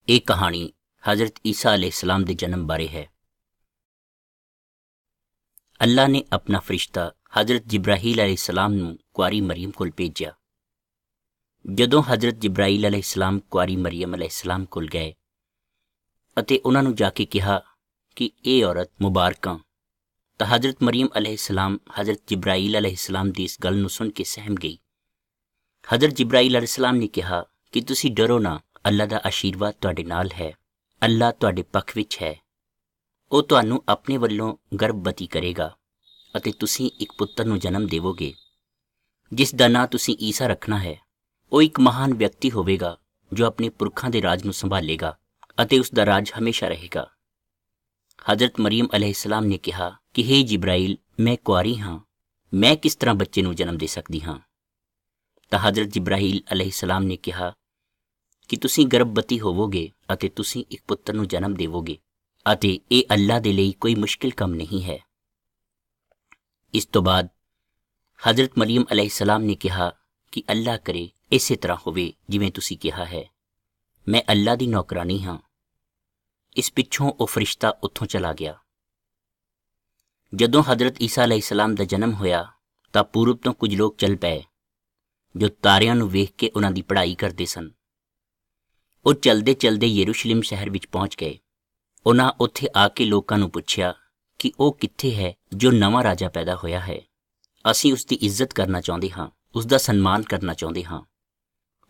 ਇਹ ਕਹਾਣੀ ਹਜ਼ਰਤ ਈਸਾ अलैहिस्सलाम ਦੇ ਜਨਮ ਬਾਰੇ ਹੈ। ਅੱਲਾ ਨੇ ਆਪਣਾ ਫਰਿਸ਼ਤਾ ਹਜ਼ਰਤ ਜਿਬਰਾਹੀਲ अलैहिस्सलाम ਨੂੰ ਕੁਆਰੀ ਮਰੀਮ ਕੋਲ ਭੇਜਿਆ। ਜਦੋਂ ਹਜ਼ਰਤ ਜਿਬਰਾਹੀਲ अलैहिस्सलाम ਕੁਆਰੀ ਮਰੀਮ अलैहिस्सलाम ਕੋਲ ਗਏ ਅਤੇ ਉਹਨਾਂ ਨੂੰ ਜਾ ਕੇ ਕਿਹਾ ਕਿ ਇਹ ਔਰਤ ਮੁਬਾਰਕਾਂ, ਤਾਂ ਹਜ਼ਰਤ ਮਰੀਮ अलैहिस्सलाम ਹਜ਼ਰਤ ਜਿਬਰਾਹੀਲ अलैहिस्सलाम ਦੀ ਇਸ ਗੱਲ ਨੂੰ ਸੁਣ ਕੇ ਸਹਿਮ ਗਈ। ਹਜ਼ਰਤ ਜਿਬਰਾਹੀਲ अलैहिस्सलाम ਨੇ ਕਿਹਾ ਕਿ ਤੁਸੀਂ ਡਰੋ ਨਾ, ਅੱਲਾ ਦਾ ਆਸ਼ੀਰਵਾਦ ਤੁਹਾਡੇ ਨਾਲ ਹੈ, ਅੱਲਾ ਤੁਹਾਡੇ ਪੱਖ ਵਿੱਚ ਹੈ। ਉਹ ਤੁਹਾਨੂੰ ਆਪਣੇ ਵੱਲੋਂ ਗਰਭਵਤੀ ਕਰੇਗਾ ਅਤੇ ਤੁਸੀਂ ਇੱਕ ਪੁੱਤਰ ਨੂੰ ਜਨਮ ਦੇਵੋਗੇ, ਜਿਸ ਦਾ ਨਾਂ ਤੁਸੀਂ ਈਸਾ ਰੱਖਣਾ ਹੈ। ਉਹ ਇੱਕ ਮਹਾਨ ਵਿਅਕਤੀ ਹੋਵੇਗਾ ਜੋ ਆਪਣੇ ਪੁਰਖਾਂ ਦੇ ਰਾਜ ਨੂੰ ਸੰਭਾਲੇਗਾ ਅਤੇ ਉਸ ਦਾ ਰਾਜ ਹਮੇਸ਼ਾ ਰਹੇਗਾ। ਹਜ਼ਰਤ ਮਰੀਮ अलैहिस्सलाम ਨੇ ਕਿਹਾ ਕਿ ਹੇ ਜਿਬਰਾਈਲ, ਮੈਂ ਕੁਆਰੀ ਹਾਂ, ਮੈਂ ਕਿਸ ਤਰ੍ਹਾਂ ਬੱਚੇ ਨੂੰ ਜਨਮ ਦੇ ਸਕਦੀ ਹਾਂ? ਤਾਂ ਹਜ਼ਰਤ ਜਿਬਰਾਹੀਲ अलैहिस्सलाम ਨੇ ਕਿਹਾ ਕਿ ਤੁਸੀਂ ਗਰਭਵਤੀ ਹੋਵੋਗੇ ਅਤੇ ਤੁਸੀਂ ਇੱਕ ਪੁੱਤਰ ਨੂੰ ਜਨਮ ਦੇਵੋਗੇ ਅਤੇ ਇਹ ਅੱਲਾ ਦੇ ਲਈ ਕੋਈ ਮੁਸ਼ਕਿਲ ਕੰਮ ਨਹੀਂ ਹੈ। ਇਸ ਤੋਂ ਬਾਅਦ ਹਜ਼ਰਤ ਮਰੀਮ अलैहिस्सलाम ਨੇ ਕਿਹਾ ਕਿ ਅੱਲਾ ਕਰੇ ਇਸੇ ਤਰ੍ਹਾਂ ਹੋਵੇ ਜਿਵੇਂ ਤੁਸੀਂ ਕਿਹਾ ਹੈ, ਮੈਂ ਅੱਲਾ ਦੀ ਨੌਕਰਾਨੀ ਹਾਂ। ਇਸ ਪਿੱਛੋਂ ਉਹ ਫਰਿਸ਼ਤਾ ਉੱਥੋਂ ਚਲਾ ਗਿਆ। ਜਦੋਂ ਹਜ਼ਰਤ ਈਸਾ अलैहिस्सलाम ਦਾ ਜਨਮ ਹੋਇਆ ਤਾਂ ਪੂਰਬ ਤੋਂ ਕੁਝ ਲੋਕ ਚੱਲ ਪਏ ਜੋ ਤਾਰਿਆਂ ਨੂੰ ਵੇਖ ਕੇ ਉਹਨਾਂ ਦੀ ਪੜ੍ਹਾਈ ਕਰਦੇ ਸਨ। ਉਹ ਚਲਦੇ ਚਲਦੇ ਯਰੂਸ਼ਲਮ ਸ਼ਹਿਰ ਵਿੱਚ ਪਹੁੰਚ ਗਏ। ਉਹਨਾਂ ਉੱਥੇ ਆ ਕੇ ਲੋਕਾਂ ਨੂੰ ਪੁੱਛਿਆ ਕਿ ਉਹ ਕਿੱਥੇ ਹੈ ਜੋ ਨਵਾਂ ਰਾਜਾ ਪੈਦਾ ਹੋਇਆ ਹੈ। ਅਸੀਂ ਉਸ ਦੀ ਇੱਜ਼ਤ ਕਰਨਾ ਚਾਹੁੰਦੇ ਹਾਂ, ਉਸ ਦਾ ਸਨਮਾਨ ਕਰਨਾ ਚਾਹੁੰਦੇ ਹਾਂ।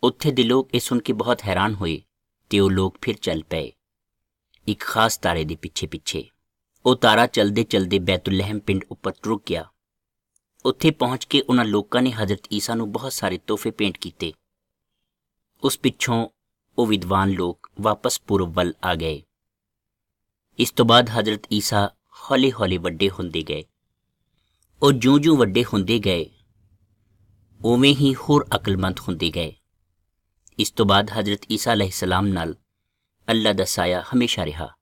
ਉੱਥੇ ਦੇ ਲੋਕ ਇਹ ਸੁਣ ਕੇ ਬਹੁਤ ਹੈਰਾਨ ਹੋਏ ਤੇ ਉਹ ਲੋਕ ਫਿਰ ਚੱਲ ਪਏ ਇੱਕ ਖਾਸ ਤਾਰੇ ਦੇ ਪਿੱਛੇ ਪਿੱਛੇ। ਉਹ ਤਾਰਾ ਚਲਦੇ ਚਲਦੇ ਬੈਤੁਲਹਿਮ ਪਿੰਡ ਉੱਪਰ ਰੁਕ ਗਿਆ। ਉੱਥੇ ਪਹੁੰਚ ਕੇ ਉਹਨਾਂ ਲੋਕਾਂ ਨੇ ਹਜ਼ਰਤ ਈਸਾ ਨੂੰ ਬਹੁਤ ਸਾਰੇ ਤੋਹਫੇ ਭੇਂਟ ਕੀਤੇ। ਉਸ ਪਿੱਛੋਂ ਉਹ ਵਿਦਵਾਨ ਲੋਕ ਵਾਪਸ ਪੂਰਬ ਵੱਲ ਆ ਗਏ। ਇਸ ਤੋਂ ਬਾਅਦ ਹਜ਼ਰਤ ਈਸਾ ਹੌਲੀ ਹੌਲੀ ਵੱਡੇ ਹੁੰਦੇ ਗਏ। ਉਹ ਜਿਉਂ-ਜਿਉਂ ਵੱਡੇ ਹੁੰਦੇ ਗਏ ਉਵੇਂ ਹੀ ਹੋਰ ਅਕਲਮੰਦ ਹੁੰਦੇ ਗਏ। ਇਸ ਤੋਂ ਬਾਅਦ ਹਜ਼ਰਤ ਈਸਾ अलैहिस्सलाम ਨਾਲ ਅੱਲਾ ਦਾ ਸਾਇਆ ਹਮੇਸ਼ਾ ਰਿਹਾ।